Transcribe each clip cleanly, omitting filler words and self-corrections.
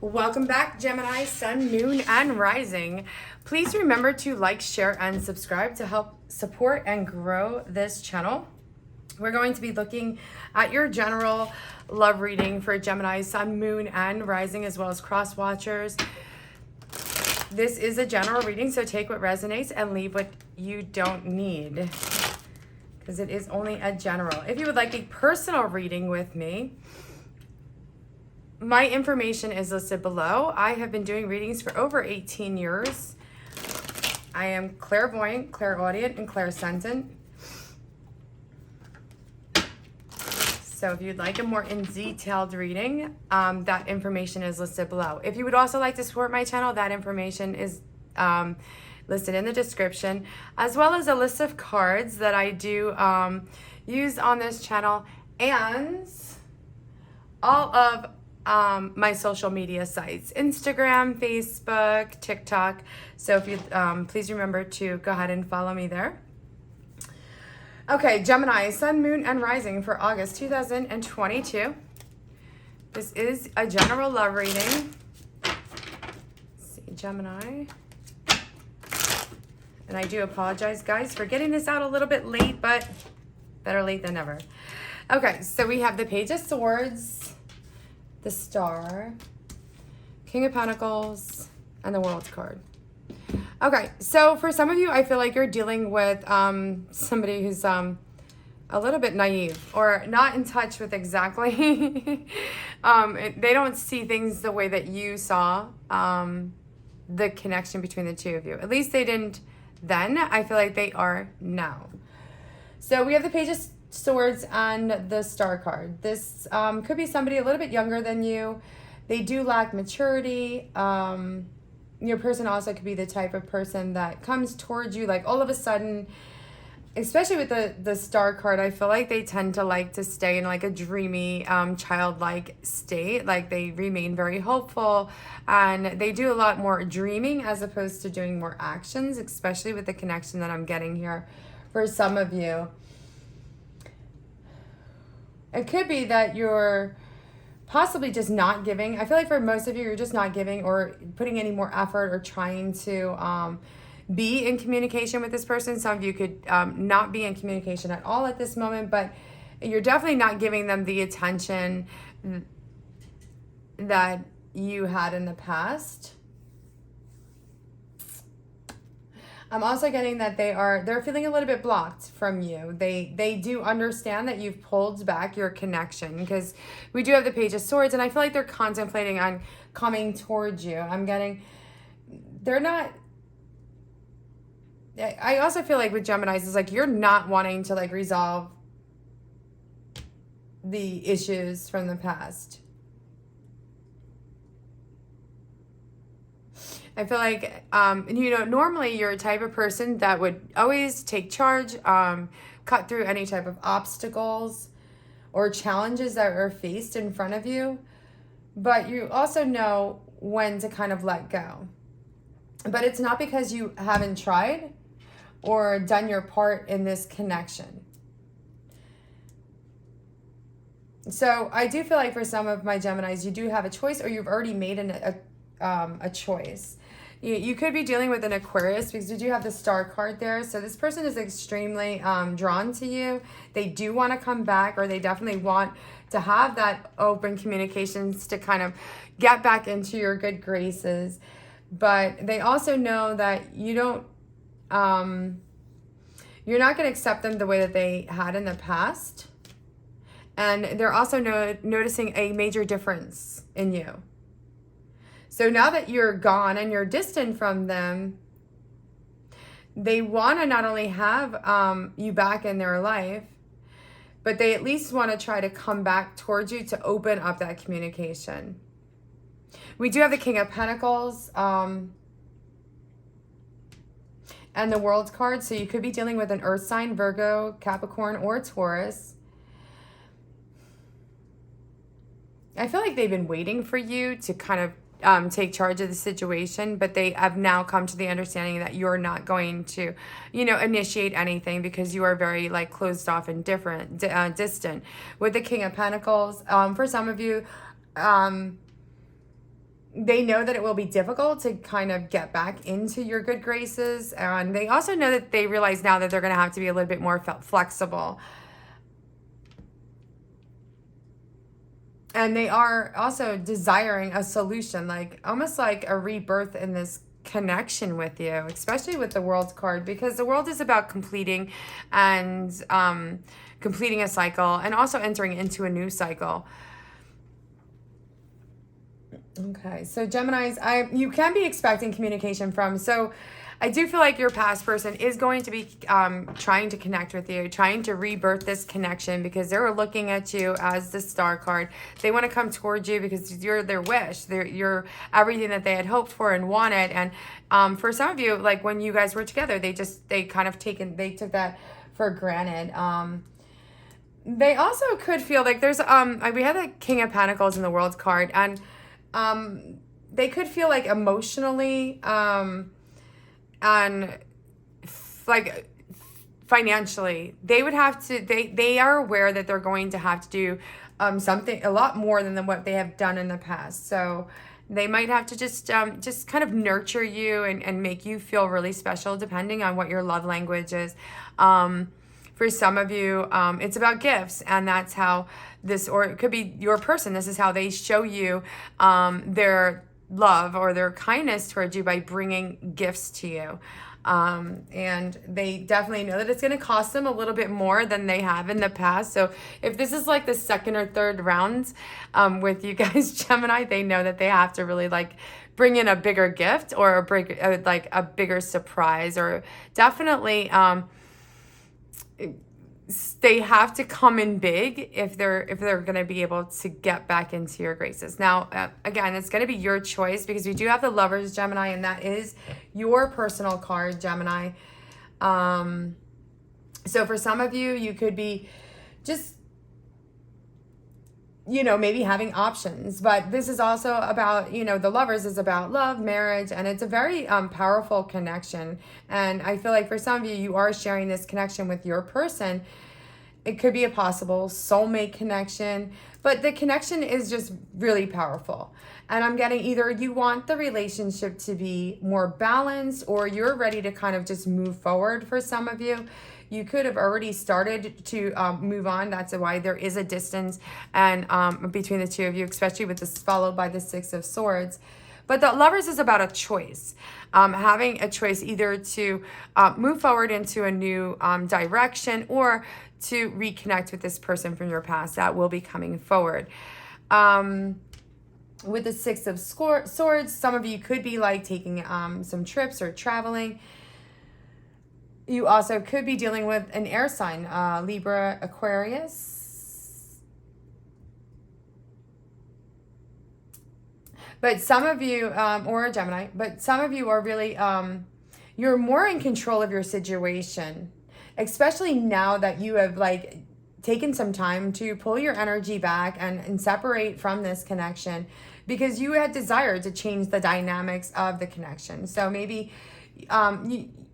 Welcome back, Gemini, Sun, Moon, and Rising. Please remember to like, share, and subscribe to help support and grow this channel. We're going to be looking at your general love reading for Gemini, Sun, Moon, and Rising, as well as cross watchers. This is a general reading, so take what resonates and leave what you don't need, because it is only a general. If you would like a personal reading with me, my information is listed below. I have been doing readings for over 18 years. I am clairvoyant, clairaudient, and clairsentient. So if you'd like a more in-detailed reading, that information is listed below. If you would also like to support my channel, that information is listed in the description, as well as a list of cards that I do use on this channel, and all of my social media sites, Instagram, Facebook, TikTok. So if you please remember to go ahead and follow me there. Okay, Gemini, Sun, Moon, and Rising for August 2022. This is a general love reading. Let's see, Gemini. And I do apologize, guys, for getting this out a little bit late, but better late than never. Okay, so we have the Page of Swords, the Star, King of Pentacles, and the World card. Okay, so for some of you, I feel like you're dealing with somebody who's a little bit naive or not in touch with exactly. They don't see things the way that you saw the connection between the two of you. At least they didn't then. I feel like they are now. So we have the Page of Swords and the Star card. This could be somebody a little bit younger than you. They do lack maturity. Your person also could be the type of person that comes towards you like all of a sudden, especially with the Star card. I feel like they tend to like to stay in like a dreamy, childlike state. Like they remain very hopeful, and they do a lot more dreaming as opposed to doing more actions, especially with the connection that I'm getting here for some of you. It could be that you're possibly just not giving. I feel like for most of you, you're just not giving or putting any more effort or trying to be in communication with this person. Some of you could not be in communication at all at this moment, but you're definitely not giving them the attention that you had in the past. I'm also getting that they're feeling a little bit blocked from you. They do understand that you've pulled back your connection, because we do have the Page of Swords, and I feel like they're contemplating on coming towards you. I'm getting, they're not, I also feel like with Geminis, it's like you're not wanting to like resolve the issues from the past. I feel like, normally you're a type of person that would always take charge, cut through any type of obstacles or challenges that are faced in front of you. But you also know when to kind of let go. But it's not because you haven't tried or done your part in this connection. So I do feel like for some of my Geminis, you do have a choice, or you've already made a choice. You could be dealing with an Aquarius, because you do have the Star card there. So this person is extremely drawn to you. They do want to come back, or they definitely want to have that open communications to kind of get back into your good graces. But they also know that you don't, you're not going to accept them the way that they had in the past. And they're also noticing a major difference in you. So now that you're gone and you're distant from them, they want to not only have you back in their life, but they at least want to try to come back towards you to open up that communication. We do have the King of Pentacles and the World card. So you could be dealing with an Earth sign, Virgo, Capricorn, or Taurus. I feel like they've been waiting for you to kind of take charge of the situation, but they have now come to the understanding that you're not going to, initiate anything, because you are very like closed off and distant. With the King of Pentacles, for some of you, they know that it will be difficult to kind of get back into your good graces. And they also know that they realize now that they're going to have to be a little bit more flexible. And they are also desiring a solution, like almost like a rebirth in this connection with you, especially with the World card, because the World is about completing and completing a cycle and also entering into a new cycle. Okay, so Geminis, you can be expecting communication from, so I do feel like your past person is going to be trying to connect with you, trying to rebirth this connection, because they're looking at you as the Star card. They want to come towards you because you're their wish. You're everything that they had hoped for and wanted. And for some of you, like when you guys were together, they took that for granted. They also could feel like there's, we had the King of Pentacles in the World card, and they could feel like emotionally, and like financially, they would have to, they are aware that they're going to have to do something a lot more than what they have done in the past. So they might have to just kind of nurture you and make you feel really special, depending on what your love language is. For some of you, it's about gifts, and that's how this, or it could be your person, this is how they show you their love or their kindness towards you, by bringing gifts to you. And they definitely know that it's going to cost them a little bit more than they have in the past. So if this is like the second or third round with you guys, Gemini, they know that they have to really like bring in a bigger gift or a bigger surprise, or definitely they have to come in big if they're going to be able to get back into your graces. Now, again, it's going to be your choice, because we do have the Lovers, Gemini, and that is your personal card, Gemini. So for some of you, you could be just, maybe having options, but this is also about, the Lovers is about love, marriage, and it's a very powerful connection. And I feel like for some of you, you are sharing this connection with your person. It could be a possible soulmate connection, but the connection is just really powerful. And I'm getting either you want the relationship to be more balanced, or you're ready to kind of just move forward. For some of you, you could have already started to move on. That's why there is a distance and between the two of you, especially with this followed by the Six of Swords. But the Lovers is about a choice, having a choice either to move forward into a new direction, or to reconnect with this person from your past that will be coming forward. With the Six of Swords, some of you could be like taking some trips or traveling. You also could be dealing with an air sign, Libra, Aquarius. But some of you, or a Gemini, but some of you are really, you're more in control of your situation, especially now that you have like taken some time to pull your energy back and separate from this connection, because you had desired to change the dynamics of the connection. So maybe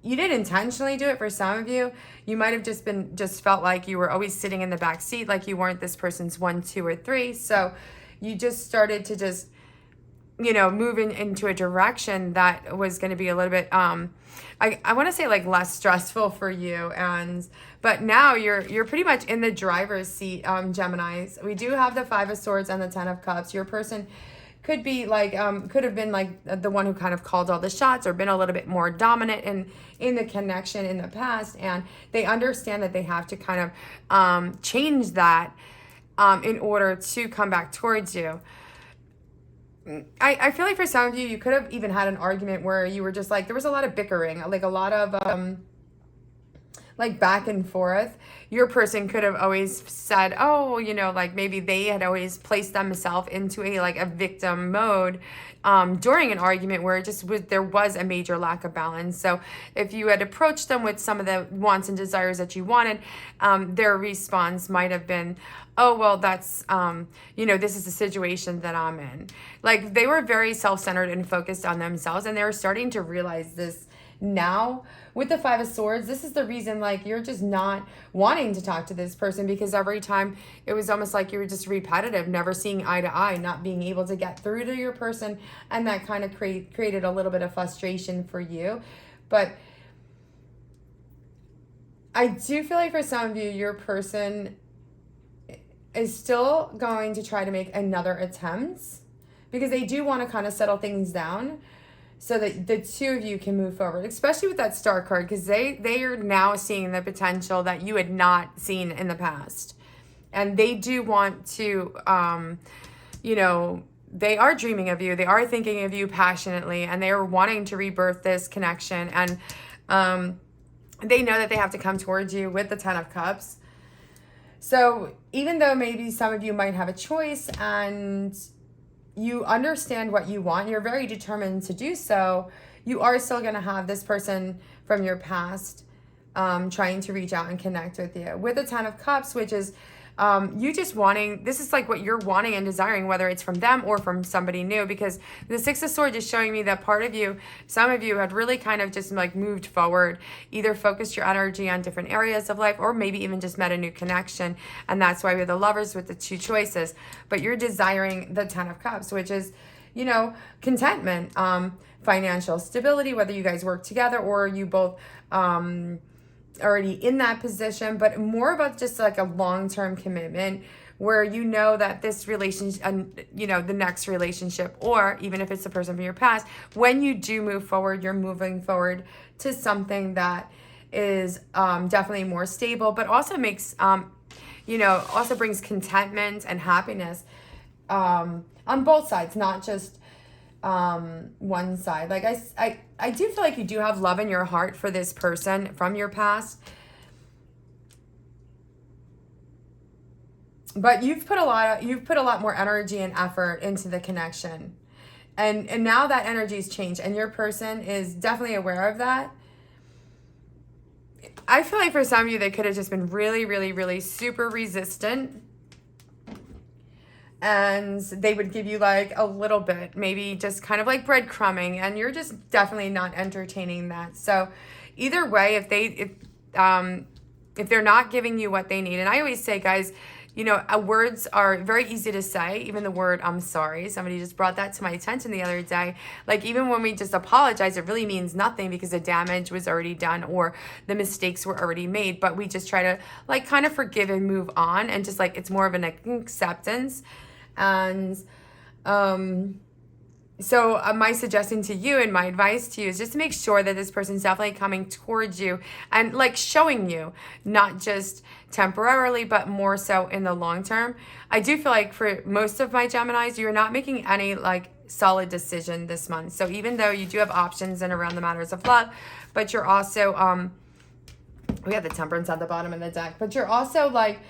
you didn't intentionally do it. For some of you, you might have just felt like you were always sitting in the back seat, like you weren't this person's 1, 2, or 3. So you just started to just, move into a direction that was going to be a little bit, I want to say like less stressful for you. But now you're pretty much in the driver's seat, Geminis. We do have the Five of Swords and the Ten of Cups. Your person could be like, could have been like the one who kind of called all the shots, or been a little bit more dominant in the connection in the past. And they understand that they have to kind of change that in order to come back towards you. I feel like for some of you, you could have even had an argument where you were just like, there was a lot of bickering, like a lot of like back and forth. Your person could have always said, oh, like maybe they had always placed themselves into a victim mode during an argument where there was a major lack of balance. So if you had approached them with some of the wants and desires that you wanted, their response might have been, oh, well, that's, this is the situation that I'm in. Like, they were very self-centered and focused on themselves, and they were starting to realize this now with the Five of Swords, this is the reason like you're just not wanting to talk to this person, because every time it was almost like you were just repetitive, never seeing eye to eye, not being able to get through to your person, and that kind of created a little bit of frustration for you. But I do feel like for some of you, your person is still going to try to make another attempt, because they do want to kind of settle things down so that the two of you can move forward, especially with that Star card, because they are now seeing the potential that you had not seen in the past. And they do want to, you know, they are dreaming of you. They are thinking of you passionately, and they are wanting to rebirth this connection. And they know that they have to come towards you with the Ten of Cups. So even though maybe some of you might have a choice and you understand what you want, you're very determined to do so, you are still going to have this person from your past trying to reach out and connect with you. With the Ten of Cups, which is you just wanting, this is like what you're wanting and desiring, whether it's from them or from somebody new, because the Six of Swords is showing me that part of you, some of you had really kind of just like moved forward, either focused your energy on different areas of life, or maybe even just met a new connection. And that's why we're the Lovers with the two choices. But you're desiring the Ten of Cups, which is, you know, contentment, financial stability, whether you guys work together or you both already in that position, but more about just like a long-term commitment where you know that this relationship, you know, the next relationship, or even if it's the person from your past, when you do move forward, you're moving forward to something that is definitely more stable, but also makes, you know, also brings contentment and happiness on both sides, not just one side. Like I do feel like you do have love in your heart for this person from your past, but you've put a lot more energy and effort into the connection, and now that energy's changed, and your person is definitely aware of that. I feel like for some of you, they could have just been really, really, really super resistant, and they would give you like a little bit, maybe just kind of like breadcrumbing, and you're just definitely not entertaining that. So either way, if they're not giving you what they need, and I always say, guys, you know, words are very easy to say. Even the word I'm sorry, somebody just brought that to my attention the other day. Like even when we just apologize, it really means nothing because the damage was already done or the mistakes were already made. But we just try to like kind of forgive and move on, and just like it's more of an acceptance. And so my suggestion to you and my advice to you is just to make sure that this person's definitely coming towards you and like showing you, not just temporarily, but more so in the long term. I do feel like for most of my Geminis, you're not making any like solid decision this month. So even though you do have options and around the matters of love, but you're also, we have the Temperance at the bottom of the deck, but you're also like,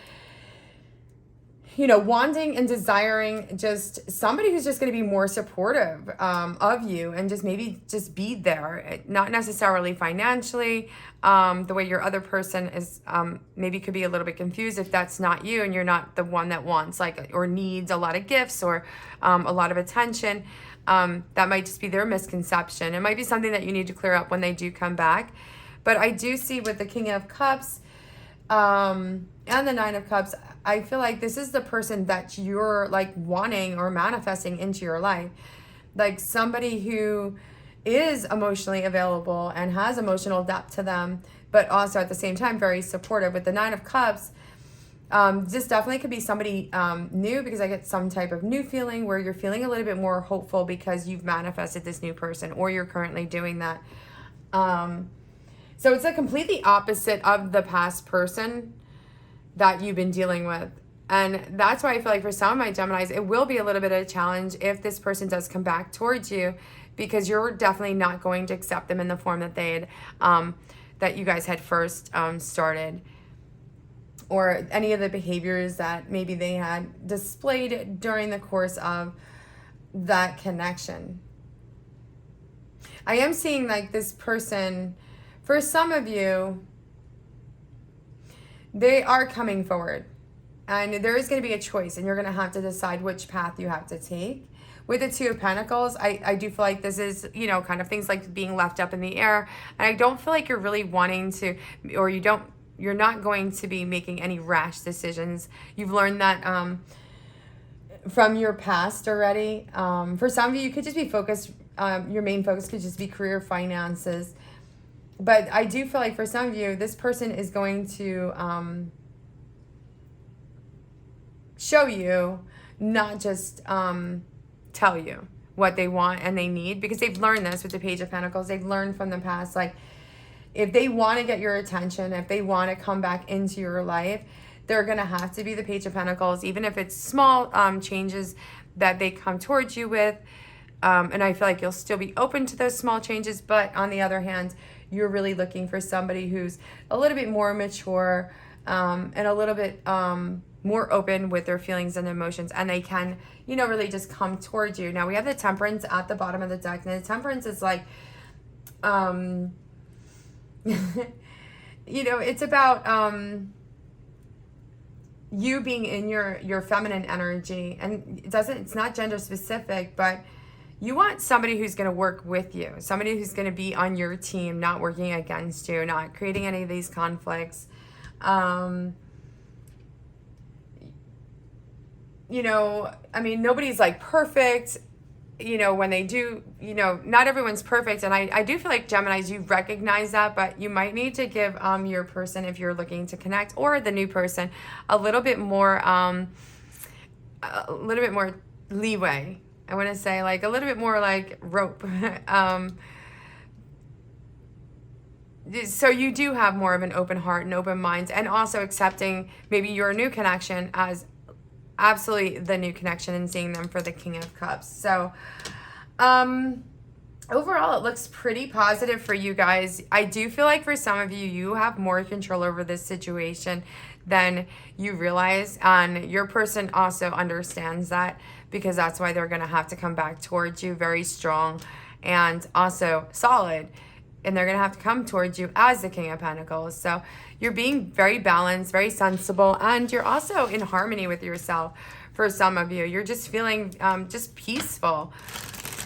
you know, wanting and desiring just somebody who's just going to be more supportive of you, and just maybe just be there, not necessarily financially, the way your other person is, maybe could be a little bit confused if that's not you and you're not the one that wants like or needs a lot of gifts or a lot of attention. That might just be their misconception. It might be something that you need to clear up when they do come back. But I do see with the King of Cups and the Nine of Cups, I feel like this is the person that you're like wanting or manifesting into your life. Like somebody who is emotionally available and has emotional depth to them, but also at the same time very supportive. With the Nine of Cups, this definitely could be somebody new, because I get some type of new feeling where you're feeling a little bit more hopeful because you've manifested this new person, or you're currently doing that. So it's a completely opposite of the past person that you've been dealing with. And that's why I feel like for some of my Geminis, it will be a little bit of a challenge if this person does come back towards you, because you're definitely not going to accept them in the form that they had, that you guys had first started, or any of the behaviors that maybe they had displayed during the course of that connection. I am seeing like this person, for some of you, they are coming forward, and there is going to be a choice, and you're going to have to decide which path you have to take, with the Two of Pentacles, I do feel like this is, you know, kind of things like being left up in the air. And I don't feel like you're really wanting to, or you're not going to be making any rash decisions. You've learned that from your past already. For some of you, you could just be focused, your main focus could just be career, finances. But I do feel like for some of you, this person is going to show you, not just tell you what they want and they need, because they've learned this with the Page of Pentacles. They've learned from the past, like, if they want to get your attention, if they want to come back into your life, they're going to have to be the Page of Pentacles, even if it's small changes that they come towards you with. And I feel like you'll still be open to those small changes. But on the other hand, you're really looking for somebody who's a little bit more mature and a little bit more open with their feelings and emotions. And they can, you know, really just come towards you. Now, we have the Temperance at the bottom of the deck. And the Temperance is like, you know, it's about you being in your feminine energy. And it's not gender specific, but you want somebody who's going to work with you, somebody who's going to be on your team, not working against you, not creating any of these conflicts. You know, I mean, nobody's like perfect, you know, when they do, you know, not everyone's perfect. And I do feel like Geminis, you recognize that, but you might need to give your person, if you're looking to connect, or the new person, a little bit more leeway. I want to say like a little bit more like rope. So you do have more of an open heart and open mind, and also accepting maybe your new connection as absolutely the new connection and seeing them for the King of Cups. So overall, it looks pretty positive for you guys. I do feel like for some of you, you have more control over this situation than you realize. And your person also understands that, because that's why they're going to have to come back towards you very strong and also solid. And they're going to have to come towards you as the King of Pentacles. So you're being very balanced, very sensible, and you're also in harmony with yourself. For some of you, you're just feeling just peaceful,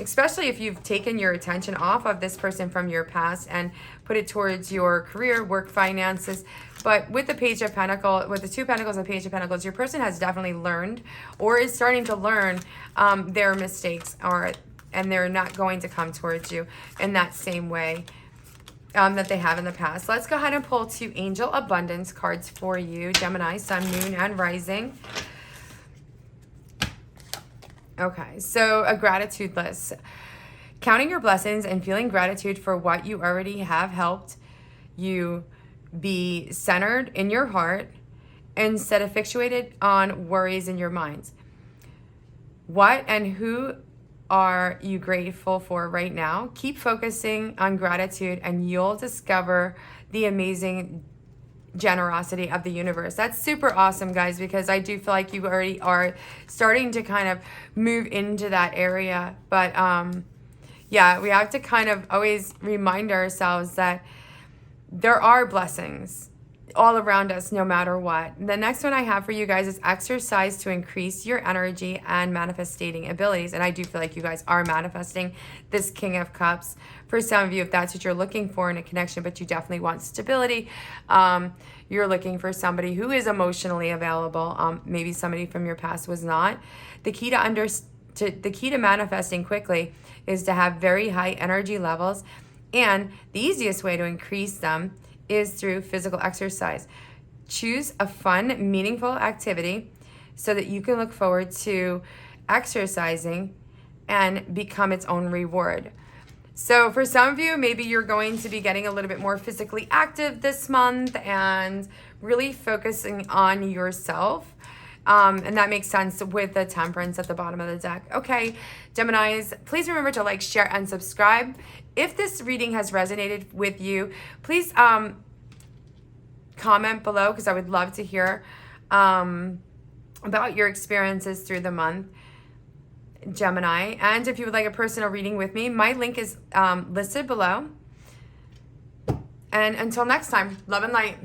especially if you've taken your attention off of this person from your past and put it towards your career, work, finances. But with the Page of Pentacles, with the Two of Pentacles and Page of Pentacles, your person has definitely learned, or is starting to learn their mistakes, and they're not going to come towards you in that same way that they have in the past. Let's go ahead and pull 2 Angel Abundance cards for you, Gemini, Sun, Moon, and Rising. Okay, so a gratitude list. Counting your blessings and feeling gratitude for what you already have helped you be centered in your heart instead of fixated on worries in your minds. What and who are you grateful for right now? Keep focusing on gratitude and you'll discover the amazing generosity of the universe. That's super awesome, guys, because I do feel like you already are starting to kind of move into that area. But yeah, we have to kind of always remind ourselves that there are blessings all around us, no matter what. The next one I have for you guys is exercise to increase your energy and manifesting abilities. And I do feel like you guys are manifesting this King of Cups. For some of you, if that's what you're looking for in a connection, but you definitely want stability, you're looking for somebody who is emotionally available. Maybe somebody from your past was not. The key to manifesting quickly is to have very high energy levels, and the easiest way to increase them is through physical exercise. Choose a fun, meaningful activity so that you can look forward to exercising and become its own reward. So for some of you, maybe you're going to be getting a little bit more physically active this month and really focusing on yourself. And that makes sense with the Temperance at the bottom of the deck. Okay, Geminis, please remember to like, share, and subscribe. If this reading has resonated with you, please comment below, because I would love to hear about your experiences through the month, Gemini. And if you would like a personal reading with me, my link is listed below. And until next time, love and light.